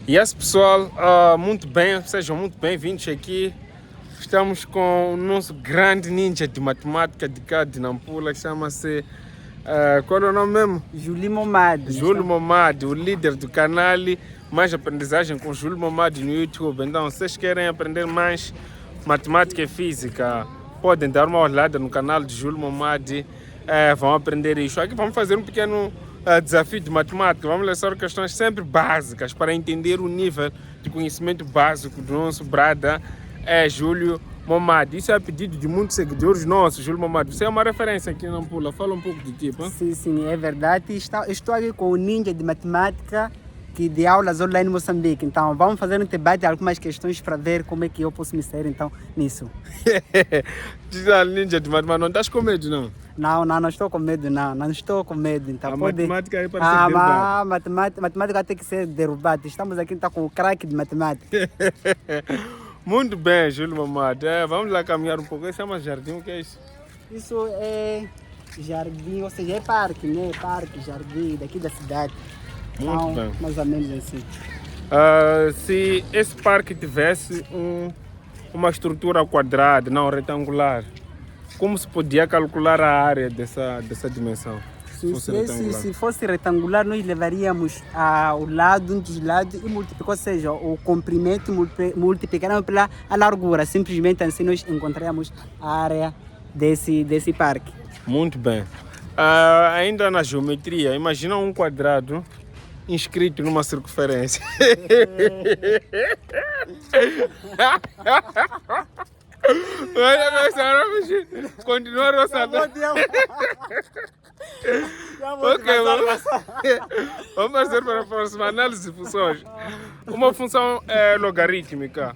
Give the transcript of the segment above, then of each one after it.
Yes, pessoal, muito bem, sejam muito bem-vindos aqui. Estamos com o nosso grande ninja de matemática de cá de Nampula, que chama-se, qual é o nome mesmo? Júlio Momad. Júlio Momad, o líder do canal Mais Aprendizagem com Júlio Momad no YouTube. Então, se vocês querem aprender mais matemática e física, podem dar uma olhada no canal de Júlio Momad, vão aprender isso. Aqui vamos fazer um pequeno desafio de matemática. Vamos lançar questões sempre básicas para entender o nível de conhecimento básico do nosso brada Júlio Momad. Isso é a pedido de muitos seguidores nossos. Júlio Momad, você é uma referência aqui em Nampula. Fala um pouco de ti, pá. Sim, é verdade. Estou aqui com o ninja de matemática que de aulas online em Moçambique. Então, vamos fazer um debate de algumas questões para ver como é que eu posso me sair então nisso. Ninja de matemática, não estás com medo, não? Não estou com medo, não estou com medo. Então, matemática é para ser derrubada. Matemática tem que ser derrubada. Estamos aqui então com o craque de matemática. Muito bem, Júlio Momad. Vamos lá caminhar um pouco. Esse chama jardim, o que é isso? Isso é jardim, ou seja, é parque, né? Parque, jardim daqui da cidade. Muito então, bem. Mais ou menos assim. Se esse parque tivesse uma estrutura quadrada, não retangular, como se podia calcular a área dessa dimensão? Se fosse retangular, nós levaríamos ao lado, um dos lados e multiplicou, ou seja, o comprimento multiplicado pela largura. Simplesmente assim nós encontraríamos a área desse parque. Muito bem. Ainda na geometria, imagina um quadrado inscrito numa circunferência. Continuar a nossa... Vamos fazer para a próxima análise de funções. Uma função logarítmica,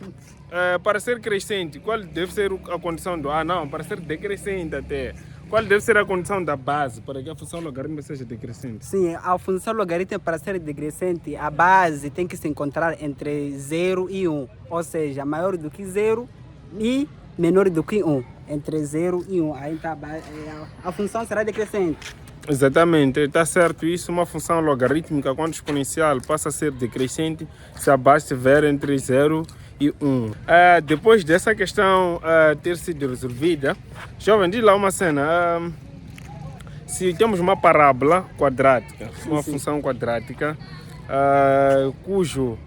para ser crescente, qual deve ser a condição do... para ser decrescente até. Qual deve ser a condição da base para que a função logarítmica seja decrescente? Sim, a função logarítmica para ser decrescente, a base tem que se encontrar entre 0 e 1. Ou seja, maior do que 0 e menor do que 1. Entre 0 e 1. Aí tá, a função será decrescente. Exatamente, está certo isso. Uma função logarítmica, quando exponencial, passa a ser decrescente se a base estiver entre 0 e 1. Depois dessa questão ter sido resolvida, jovem, diz lá uma cena. Se temos uma parábola quadrática, uma função quadrática, cujo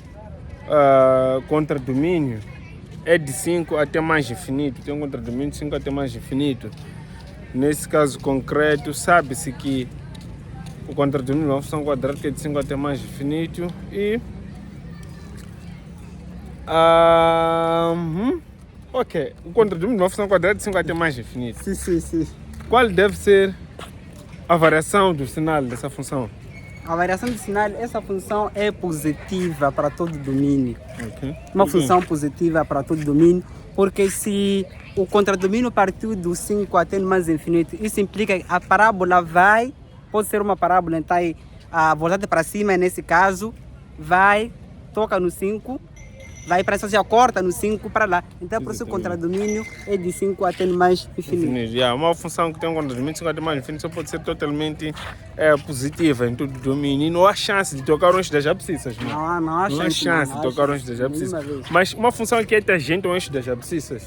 contradomínio é de 5 até mais infinito, tem um contradomínio de 5 até mais infinito. Nesse caso concreto, sabe-se que o contradomínio de uma função quadrática é de 5 até mais infinito e... o contradomínio de uma função quadrada é de 5 até mais infinito. Sim. Qual deve ser a variação do sinal dessa função? A variação do sinal, essa função é positiva para todo domínio. Okay. Uma função positiva para todo domínio, porque se o contradomínio partiu do 5 até mais infinito, isso implica que a parábola pode ser uma parábola, então voltada para cima, nesse caso, toca no 5, vai para essa, corta no 5 para lá. Então, por isso o contradomínio é de 5 até mais infinito. Uma função que tem um contradomínio de 5 até mais infinito só pode ser totalmente positiva em todo o domínio. E não há chance de tocar um eixo das abscissas. Não há chance de tocar um eixo das abscissas. Mas uma função que é tangente a um eixo das abscissas,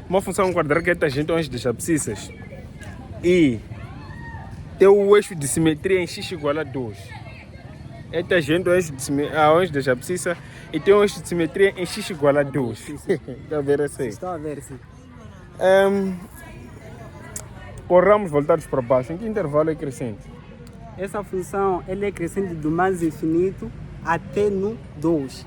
uma função quadrada que é tangente a um eixo das abscissas e tem o eixo de simetria em x igual a 2. É tangente ao eixo das abscissas e tem um eixo de simetria em x igual a 2. Está a ver assim? Estou a ver, sim. Corramos voltados para baixo. Em que intervalo é crescente? Essa função ela é crescente do mais infinito até no 2.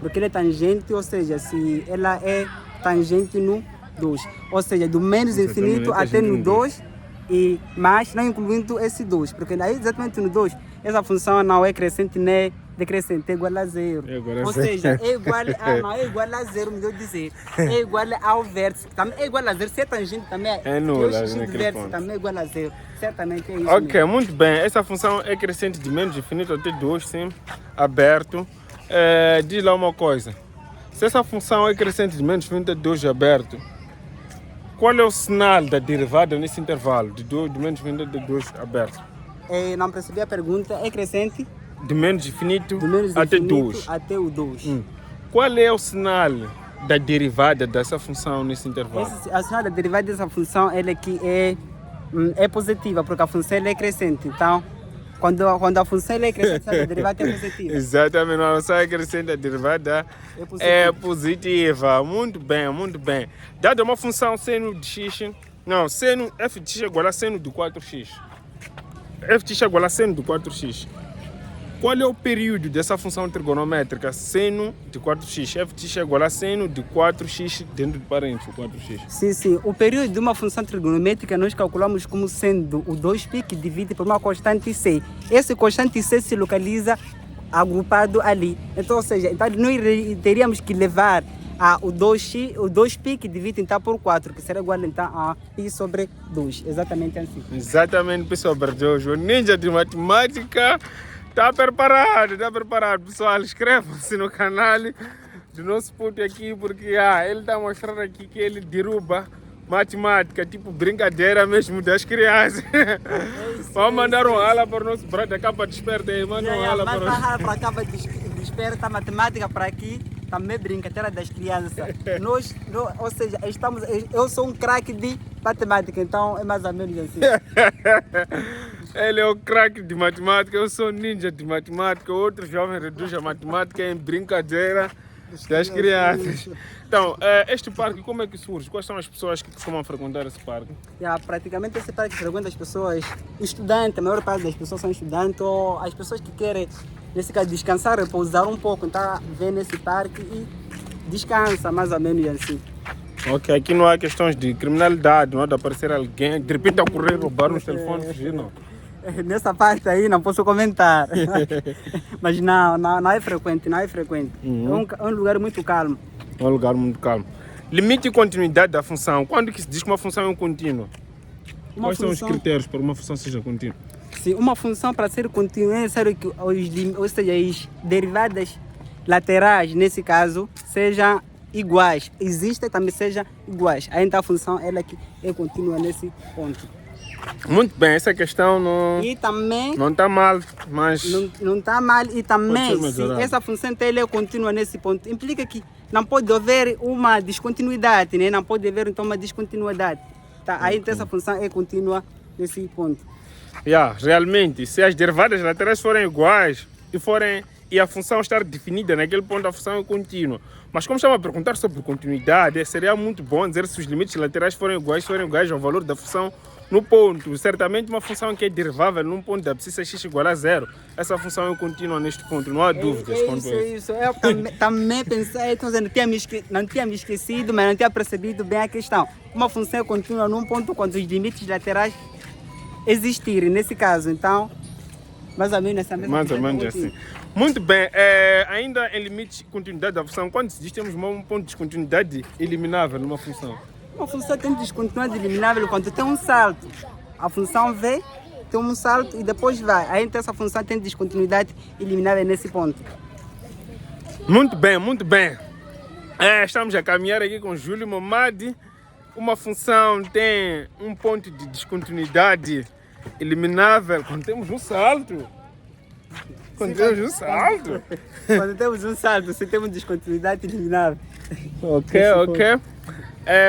Porque ela é tangente, ou seja, se ela é tangente no 2. Ou seja, do menos infinito até no 2 e mais, não incluindo esse 2. Porque aí exatamente no 2, essa função não é crescente nem decrescente, é igual a 0. Ou seja, é igual a 0, melhor dizer. É igual ao vértice. Também é igual a 0. Se é tangente também é nulo. O x do vértice também é igual a 0. Certamente é isso. Ok, mesmo. Muito bem. Essa função é crescente de menos infinito até 2, sim, aberto. Diz lá uma coisa. Se essa função é crescente de menos infinito até 2 aberto, qual é o sinal da derivada nesse intervalo de menos infinito até 2 aberto? Não percebi a pergunta. É crescente? de menos infinito do menos até infinito 2. até o 2. Qual é o sinal da derivada dessa função nesse intervalo? A sinal da derivada dessa função ela aqui é positiva, porque a função ela é crescente. Então, quando a função ela é crescente, a derivada é positiva. Exatamente, a função é crescente, a derivada é positiva. Muito bem, muito bem. Dada uma função seno de x, não, seno f de x é igual a seno de 4x. F de x é igual a seno de 4x. Qual é o período dessa função trigonométrica seno de 4x? F de x é igual a seno de 4x dentro de parênteses, 4x. Sim. O período de uma função trigonométrica nós calculamos como sendo o 2π que divide por uma constante c. Esse constante c se localiza agrupado ali. Então, ou seja, então nós teríamos que levar o 2π que divide então por 4, que será igual então a π sobre 2. Exatamente assim. Exatamente, pessoal. O ninja de matemática está preparado, pessoal. Inscrevam-se no canal do nosso puto aqui, porque ele está mostrando aqui que ele derruba matemática, tipo brincadeira mesmo das crianças. Vamos mandar um ala para o nosso brother capa desperta aí, manda um ala para a capa desperta matemática para aqui, também brincadeira das crianças. Ou seja, eu sou um craque de matemática, então é mais ou menos assim. Ele é o craque de matemática, eu sou ninja de matemática, outro jovem reduz a matemática em brincadeira das crianças. Então, este parque, como é que surge? Quais são as pessoas que costumam frequentar esse parque? Praticamente esse parque frequenta as pessoas, estudantes, a maior parte das pessoas são estudantes, ou as pessoas que querem, nesse caso, descansar, repousar um pouco, então vem nesse parque e descansa, mais ou menos assim. Ok, aqui não há questões de criminalidade, não há de aparecer alguém, de repente a correr, roubar uns telefones, fugir, não. Nessa parte aí não posso comentar. Mas não é frequente, É um lugar muito calmo. É um lugar muito calmo. Limite e continuidade da função. Quando que se diz que uma função é um contínuo? Quais são os critérios para uma função seja contínua? Sim, uma função para ser contínua é necessário que as derivadas laterais, nesse caso, sejam iguais. Existem também sejam iguais. Aí então a função ela que é contínua nesse ponto. Muito bem, essa questão não está mal, mas não está mal e também se essa função ela é contínua nesse ponto, implica que não pode haver uma descontinuidade, né? Não pode haver então uma descontinuidade. Tá? Aí então essa função é contínua nesse ponto. Realmente, se as derivadas laterais forem iguais e a função estar definida naquele ponto, a função é contínua. Mas como estava a perguntar sobre continuidade, seria muito bom dizer se os limites laterais forem iguais ao valor da função no ponto. Certamente uma função que é derivável num ponto da abscissa x igual a 0, essa função é contínua neste ponto, não há dúvidas. Isso. Eu também pensei, então, não tinha me esquecido, mas não tinha percebido bem a questão. Uma função é contínua num ponto quando os limites laterais existirem, nesse caso. Então, mais ou menos essa mesma mais ou menos assim. Muito bem, ainda em limite de continuidade da função, quando se diz que temos um ponto de descontinuidade eliminável numa função? Uma função tem descontinuidade eliminável quando tem um salto. A função V tem um salto e depois vai. Aí então essa função tem descontinuidade eliminável nesse ponto. Muito bem. Estamos a caminhar aqui com Júlio Momadi. Uma função tem um ponto de descontinuidade eliminável quando temos um salto. Quando temos um salto, se temos descontinuidade eliminável. Ok.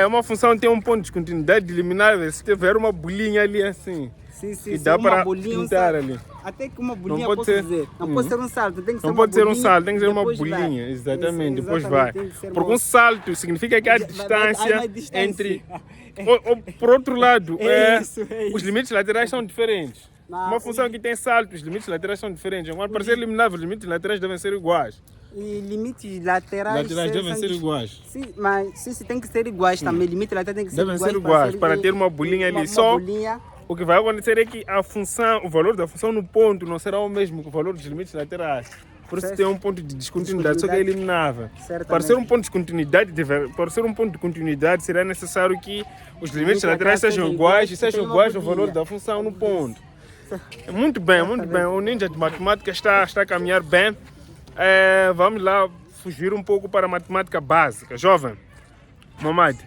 Uma função tem um ponto de descontinuidade eliminável se tiver uma bolinha ali assim. Sim, dá para pintar ali. Até que uma bolinha não pode dizer. Não pode ser um salto, tem que ser uma bolinha. Não pode ser um salto, tem que ser uma bolinha. Exatamente, depois vai. Porque um salto significa que há distância entre... Por outro lado, os limites laterais são diferentes. Uma função que tem salto, os limites laterais são diferentes. Para ser eliminável, os limites laterais devem ser iguais. E limites laterais devem ser iguais. Sim, mas sim, tem que ser iguais também. Limites laterais tem que ser iguais. Devem ser iguais para ter uma bolinha ali. Só o que vai acontecer é que a função, o valor da função no ponto não será o mesmo que o valor dos limites laterais. Por isso tem um ponto de descontinuidade, só que é eliminável. Para ser um ponto de continuidade, será necessário que os limites laterais sejam iguais e sejam iguais ao valor da função no ponto. Muito bem. O ninja de matemática está a caminhar bem. Vamos lá fugir um pouco para a matemática básica. Jovem, Momadi,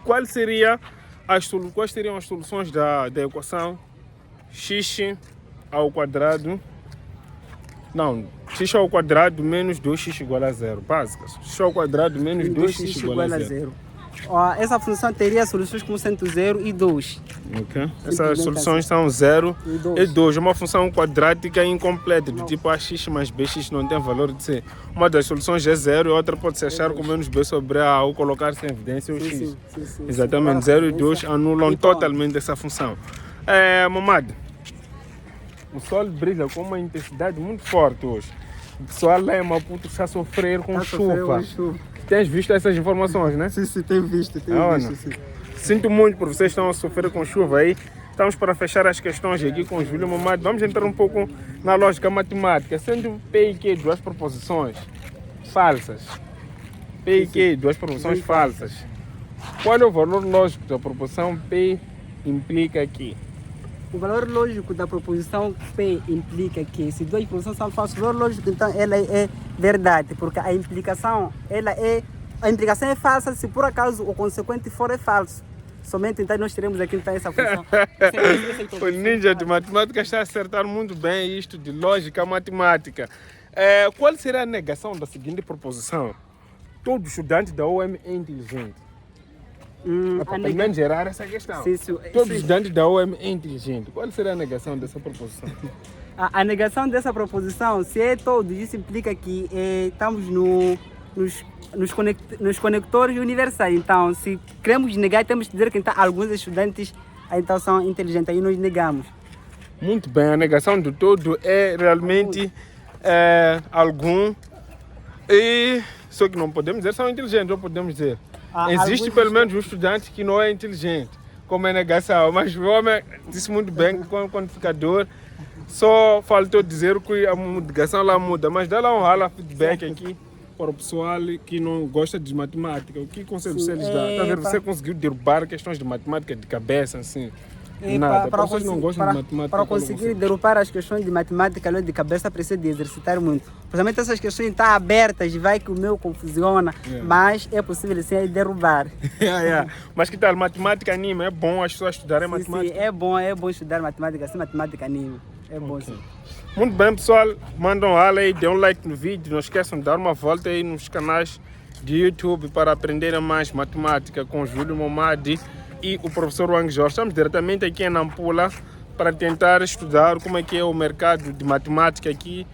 quais seriam as soluções da equação x ao quadrado Não, x ao quadrado menos 2x igual a 0. Básica. X ao quadrado menos 2x igual a 0. Essa função teria soluções como sendo 0 e 2. Ok. Essas soluções são 0 e 2. É uma função quadrática incompleta, do tipo ax mais bx não tem valor de c. Uma das soluções é 0 e a outra pode se achar com menos b sobre a ou colocar-se em evidência o x. Sim. Exatamente, 0 e 2 anulam totalmente essa função. Mamad, o sol brilha com uma intensidade muito forte hoje. O pessoal lá em Maputo está a sofrer com chuva. Tens visto essas informações, né? Sim, tenho visto. Sim. Sinto muito por vocês que estão a sofrer com chuva aí. Estamos para fechar as questões aqui com o Júlio Mamad. Vamos entrar um pouco na lógica matemática. Sendo P e Q duas proposições falsas. P e Q duas proposições falsas. Qual é o valor lógico da proposição P implica Q? O valor lógico da proposição P implica que se duas proposições são falsas, o valor lógico então ela é verdade, porque a implicação é falsa se por acaso o consequente for falso. Somente então nós teremos aqui então essa função. O ninja de matemática está a acertar muito bem isto de lógica matemática. Qual será a negação da seguinte proposição? Todo estudante da UEM é inteligente. Para menos gerar essa questão. Todo estudante da UEM é inteligente. Qual será a negação dessa proposição? A negação dessa proposição, se é todos, isso implica que estamos nos conectores universais. Então, se queremos negar, temos que dizer que então, alguns estudantes então, são inteligentes. Aí nós negamos. Muito bem, a negação do todo é realmente algum. Só que não podemos dizer são inteligentes, não podemos dizer. Existe pelo menos um estudante que não é inteligente, como é negação, mas o homem disse muito bem que com o quantificador só faltou dizer que a negação lá muda, mas dá lá um feedback aqui para o pessoal que não gosta de matemática. O que conselho você lhes dá? Tá vendo? Você conseguiu derrubar questões de matemática de cabeça, assim? Nada. Para vocês não gostam de matemática. Para conseguir derrubar as questões de matemática de cabeça, precisa de exercitar muito. Principalmente essas questões estão abertas, vai que o meu confusiona, mas é possível sim derrubar. Mas que tal? Matemática anima? É bom as pessoas estudarem matemática? Sim, é bom estudar matemática, sim, matemática anima. É bom sim. Muito bem, pessoal. Mandam um aí, dê um like no vídeo. Não esqueçam de dar uma volta aí nos canais de YouTube para aprenderem mais matemática com o Júlio Mamad e o professor Wang Jorge. Estamos diretamente aqui em Nampula para tentar estudar como é que é o mercado de matemática aqui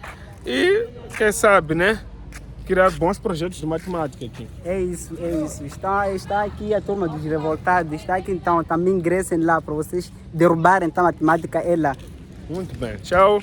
e, quem sabe, né, criar bons projetos de matemática aqui. É isso. Está aqui a turma dos revoltados, está aqui então, também ingressem lá para vocês derrubarem então, a matemática é lá. Muito bem, tchau.